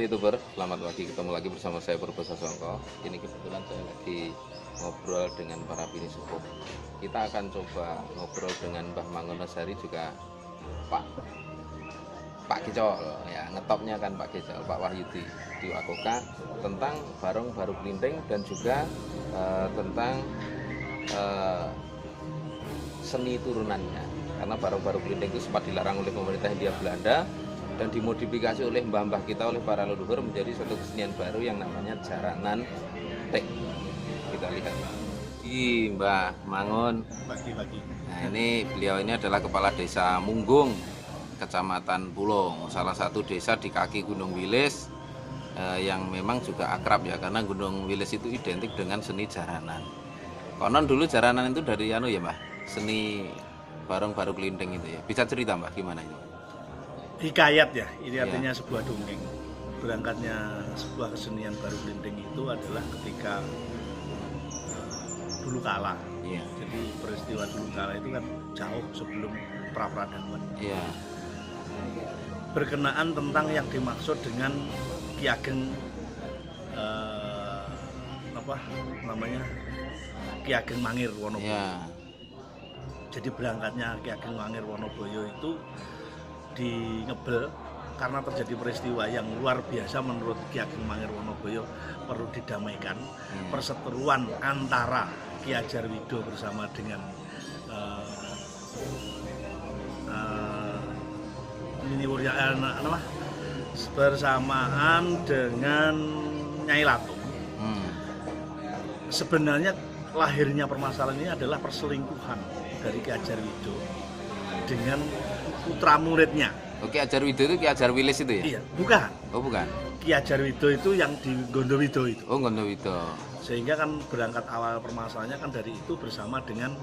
YouTuber, selamat pagi, ketemu lagi bersama saya Purbo Sasongko. Ini kebetulan saya lagi ngobrol dengan para bini sepuh. Kita akan coba ngobrol dengan Mbah Mangunasari juga Pak Kicol, ya ngetopnya kan Pak Kicol, Pak Wahyudi di Wakoka, tentang barong baru kelinting dan juga tentang seni turunannya. Karena barong baru kelinting itu sempat dilarang oleh pemerintah Hindia Belanda dan dimodifikasi oleh mbah-mbah kita, oleh para leluhur menjadi suatu kesenian baru yang namanya jaranan tek. Kita lihat di Mbah Mangun. Pagi-pagi. Nah, ini beliau ini adalah kepala desa Munggung, Kecamatan Pulung, salah satu desa di kaki Gunung Wilis yang memang juga akrab ya, karena Gunung Wilis itu identik dengan seni jaranan. Konon dulu jaranan itu dari ya Mbah, seni barong baru kelinting itu ya. Bisa cerita Mbah gimana itu? Hikayat ya, ini artinya sebuah dongeng. Berangkatnya sebuah kesenian baru kelinting itu adalah ketika dulu kala. Iya. Jadi peristiwa dulu kala itu kan jauh sebelum pra-peradaban. Iya. Berkenaan tentang yang dimaksud dengan Ki Ageng Ki Ageng Mangir Wonoboyo. Iya. Jadi berangkatnya Ki Ageng Mangir Wonoboyo itu di Ngebel karena terjadi peristiwa yang luar biasa menurut Ki Ageng Mangir Wonoboyo, perlu didamaikan. Perseteruan antara Ki Ajarwido bersama dengan bersamaan dengan Nyai Latung. Sebenarnya lahirnya permasalahan ini adalah perselingkuhan dari Ki Ajarwido dengan putra muridnya. Oke, Ajarwido itu Ki Ajar Wilis itu ya? Iya, bukan. Oh, bukan. Ki Ajarwido itu yang di Gondowido itu. Oh, Gondowido. Sehingga kan berangkat awal permasalahannya kan dari itu bersama dengan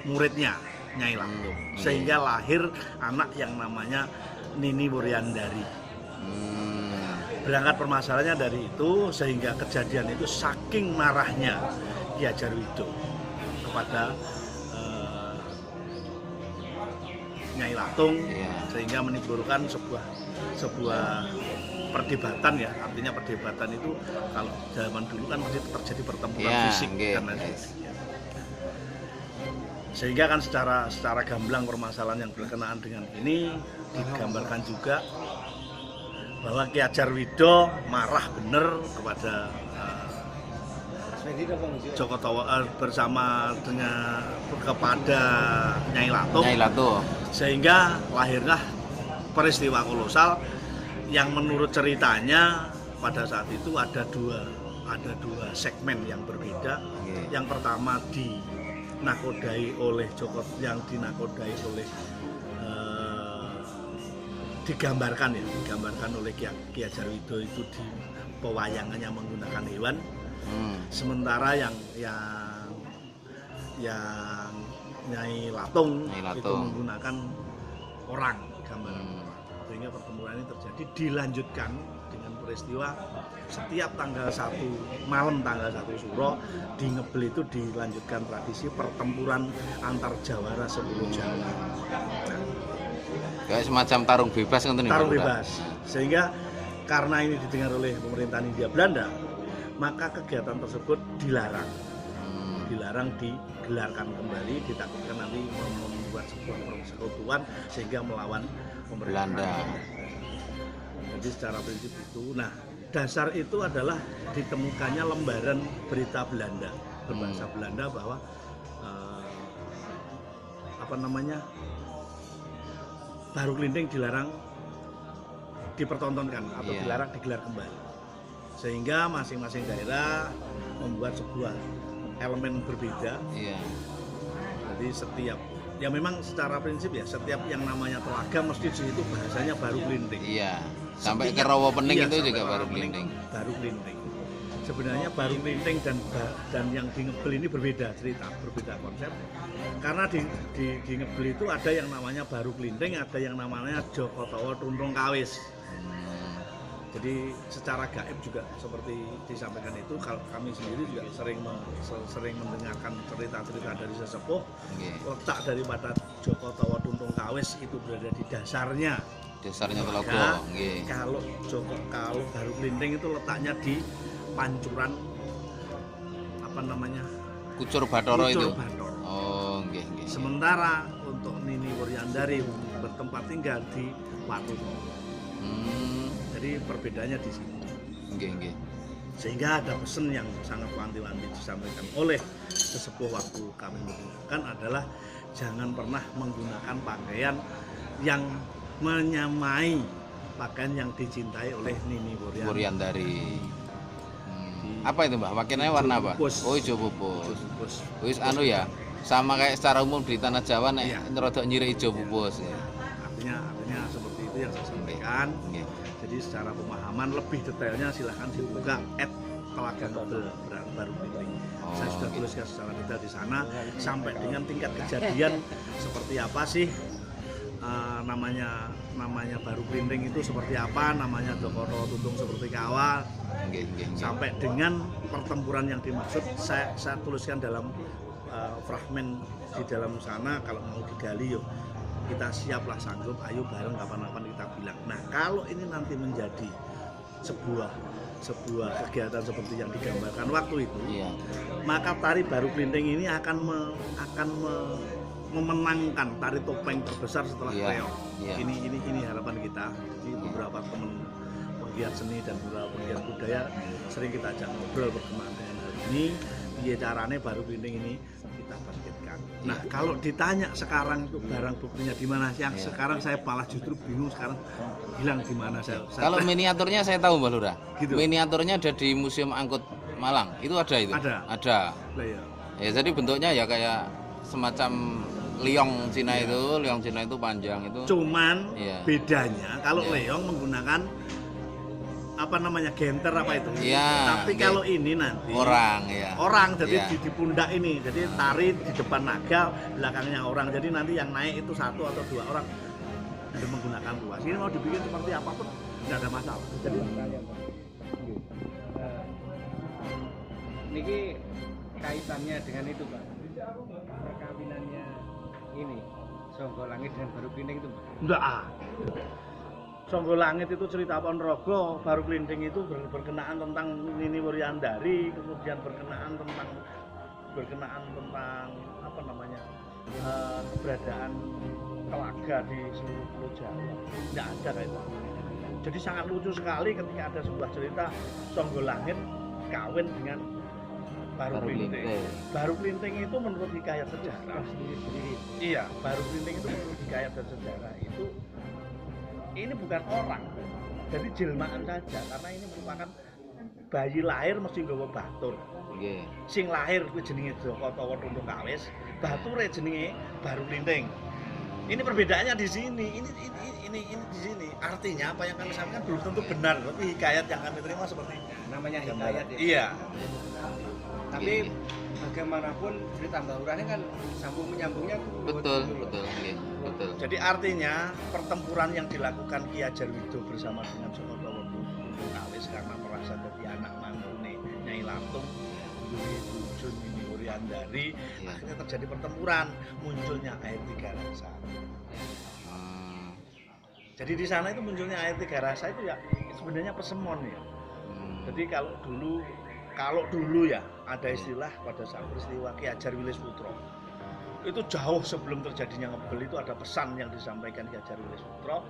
muridnya Nyai Latung. Sehingga lahir anak yang namanya Nini Wuryandari. Berangkat permasalahannya dari itu, sehingga kejadian itu saking marahnya Ki Ajarwido kepada Nyai Latung, sehingga menimbulkan sebuah perdebatan ya. Artinya perdebatan itu kalau zaman dulu kan terjadi pertempuran fisik dan lain-lain. Sehingga kan secara gamblang permasalahan yang berkenaan dengan ini digambarkan juga bahwa Ki Ajarwido marah bener kepada Joko Towo bersama dengan kepada Nyai Latung. Sehingga lahirlah peristiwa kolosal yang menurut ceritanya pada saat itu ada dua segmen yang berbeda. Yang pertama dinakodai oleh digambarkan oleh Ki Ajarwido itu di pewayangannya menggunakan hewan. Sementara yang Nyai Latung itu menggunakan orang, gambaran. Sehingga pertempuran ini terjadi, dilanjutkan dengan peristiwa setiap malam tanggal 1 Suro di Ngebel itu dilanjutkan tradisi pertempuran antar jawara 10 Jawa. Kayak semacam tarung bebas kan? Tarung bebas. Sehingga karena ini didengar oleh pemerintahan Hindia Belanda, maka kegiatan tersebut dilarang digelarkan kembali, ditakutkan nanti membuat sebuah persekutuan sehingga melawan pemerintah. Jadi secara prinsip itu, nah dasar itu adalah ditemukannya lembaran berita Belanda berbahasa Belanda bahwa baru kelinting dilarang dipertontonkan atau dilarang digelar kembali, sehingga masing-masing daerah membuat sebuah elemen berbeda. Jadi setiap memang secara prinsip ya, setiap yang namanya telaga mesti di situ bahasanya baru kelinting. Sampai ke Rawa Pening itu juga baru kelinting. Sebenarnya baru kelinting dan yang di Ngebel ini berbeda cerita, berbeda konsep. Karena di Ngebel itu ada yang namanya baru kelinting, ada yang namanya Joko Towo Tuntung Kawis. Jadi secara gaib juga seperti disampaikan itu, kalau kami sendiri juga sering mendengarkan cerita-cerita dari sesepuh. Letak daripada Joko Towo Tuntung Kawis itu berada di dasarnya Dasarnya Telaga, Ya, nggih. kalau Baru Klinting itu letaknya di pancuran apa namanya? Kucur Bathara itu. Kucur Bathara. Oh, nggih, nggih. Sementara untuk Nini Wuryandari bertempat tinggal di Watuno. Hmm, Jadi perbedaannya di sini. nggih, nggih. Sehingga ada pesan yang sangat wanti-wanti disampaikan oleh sesepuh waktu kami menunjukkan adalah jangan pernah menggunakan pakaian yang menyamai pakaian yang dicintai oleh Nini Wuryandari. Wuryandari. Apa itu, Mbak? Pakaiannya warna apa? pupus. Oh, ijo pupus. Pupus. Wis anu ya. Sama kayak secara umum di tanah Jawa nek Iya. rodok nyirik ijo pupus ya. Artinya seperti itu yang saya sampaikan. Nggih. Jadi secara pemahaman lebih detailnya silahkan dibuka Telaga Nobel Baru Klinting. Saya sudah gitu. tuliskan secara detail di sana sampai dengan tingkat kejadian seperti apa sih namanya Baru Klinting itu seperti apa, namanya Dokoro Tuntung seperti kawal, Nggih, nggih, nggih. sampai dengan pertempuran yang dimaksud saya tuliskan dalam fragmen di dalam sana. Kalau mau digali yuk kita siaplah sanggup, ayo bareng kapan-kapan kita bilang. Nah kalau ini nanti menjadi sebuah kegiatan seperti yang digambarkan waktu itu, Iya. maka tari Baru Klinting ini akan memenangkan tari topeng terbesar setelah Iya, reog. iya. Ini harapan kita. Jadi beberapa teman penggiat seni dan beberapa penggiat budaya sering kita ajak ngobrol berkenaan dengan hal ini. Biar caranya Baru Klinting ini kita bangkitkan. Nah kalau ditanya sekarang itu barang buktinya di mana? Yang sekarang saya malah justru bingung sekarang hilang di mana saya. Kalau miniaturnya saya tahu, Mbak Lurah. Gitu. Miniaturnya ada di Museum Angkut Malang. Itu ada itu? Ada. Ada. Lah ya. Ya, jadi bentuknya ya kayak semacam liong Cina itu, liong Cina itu panjang itu. Cuman Iya. bedanya kalau Iya. leong menggunakan apa namanya genter apa itu. Iya, Tapi iya. kalau ini nanti Orang ya. orang jadi Iya. di pundak ini. Jadi tari di depan naga, belakangnya orang. Jadi nanti yang naik itu 1 atau 2 orang dan menggunakan ruas. Ini mau dibikin seperti apapun tidak ada masalah. Jadi Niki kaitannya dengan itu Pak, perkawinannya ini Songgo Langit dan Baru Klinting itu Pak. enggak Songgo Langit itu cerita Ponorogo, Baru Klinting itu berkenaan tentang Nini Wuryandari, kemudian berkenaan tentang apa namanya keberadaan telaga di seluruh Pulau Jawa. Tidak ada kayak itu. Jadi sangat lucu sekali ketika ada sebuah cerita Songgo Langit kawin dengan Baru Klinting. Baru Klinting itu menurut hikayat sejarah sendiri. Iya, Baru Klinting itu menurut hikayat dan sejarah itu ini bukan orang, jadi jelmaan saja karena ini merupakan bayi lahir mesti nggawa batur. Nggih. Sing lahir kuwi jenenge Joko utawa Tuntung Kawis, bature jenenge Baru Klinting. Ini perbedaannya di sini. Ini di sini. Artinya apa yang kami sampaikan belum tentu benar, tapi hikayat yang kami terima seperti ini. Namanya hikayat ya. Iya. Tapi bagaimanapun cerita Mbak Lurah ini kan sambung menyambungnya Betul, betul, nggih. Betul. Jadi artinya pertempuran yang dilakukan Ki Ajarwido bersama dengan Joko Tawodo Tuntung Kawis karena merasa jadi anak mantune Nyai Latung, duwe bojo Nini Wuryandari, Iya. akhirnya terjadi pertempuran, munculnya air tiga rasa. Hmm, Jadi di sana itu munculnya air tiga rasa itu ya sebenarnya persemon ya. Jadi kalau dulu ya ada istilah pada saat peristiwa Ki Ajar Wilis Putro itu jauh sebelum terjadinya ngebel itu ada pesan yang disampaikan Ki Ajar Wilis Putro,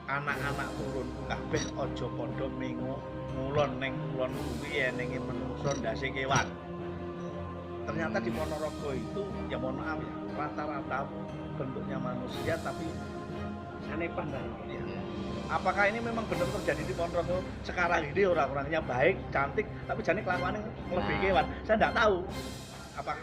anak-anak turun kabeh ojo podo mengo ngulon neng kulon kuwi enenge menungso ndase kewan. Ternyata di Ponorogo itu ya mohon maaf ya, rata-rata bentuknya manusia tapi sanepan kan. ya. Apakah ini memang benar terjadi di Ponorogo sekarang ini orang-orangnya baik, cantik, tapi jane kelakuannya lebih kewan? Saya tidak tahu.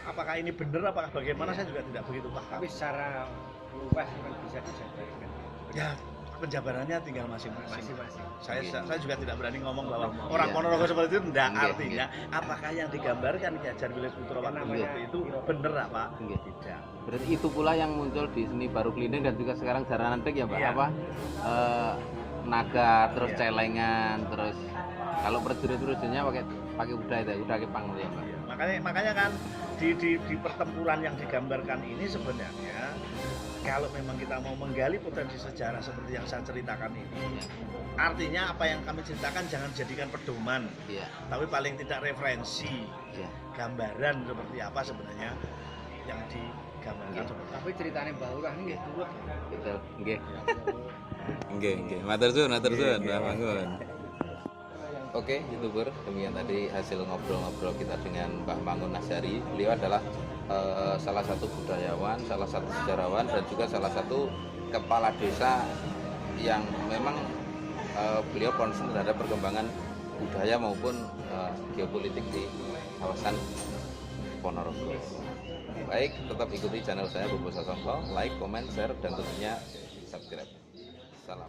Apakah ini benar, apakah bagaimana, saya juga tidak begitu paham. Tapi secara luas kan bisa dijabarkan. Ya, penjabarannya tinggal masing-masing. Masing-masing. Saya juga tidak berani ngomong bahwa Iya. orang Ponorogo seperti itu tidak. Iya, Artinya, apakah yang digambarkan Ki Ajar Wilis Putro waktu Iya. itu benar apa? Iya. Tidak. Berarti itu pula yang muncul di seni Baru Klinting dan juga sekarang Jaranan Dek ya, Mbak? Iya. Apa? Naga, terus Iya. celengan, terus Kalau prajurit-prajuritnya pakai kuda itu, kuda kepang ya, Pak. Iya, makanya kan di pertempuran yang digambarkan ini sebenarnya kalau memang kita mau menggali potensi sejarah seperti yang saya ceritakan ini, artinya apa yang kami ceritakan jangan jadikan pedoman, Iya. tapi paling tidak referensi, Iya. gambaran seperti apa sebenarnya yang digambarkan. Tapi ceritanya Mbak Lurah ini nggih turut. Betul. Nggih. Nggih. Matur suwun, Mbak Mangun. Oke, YouTuber, demikian tadi hasil ngobrol-ngobrol kita dengan Mbah Mangun Nasyari. Beliau adalah salah satu budayawan, salah satu sejarawan, dan juga salah satu kepala desa yang memang beliau concern terhadap perkembangan budaya maupun geopolitik di kawasan Ponorogo. Baik, tetap ikuti channel saya Bobo Sasongko, like, comment, share, dan tentunya subscribe. Salam.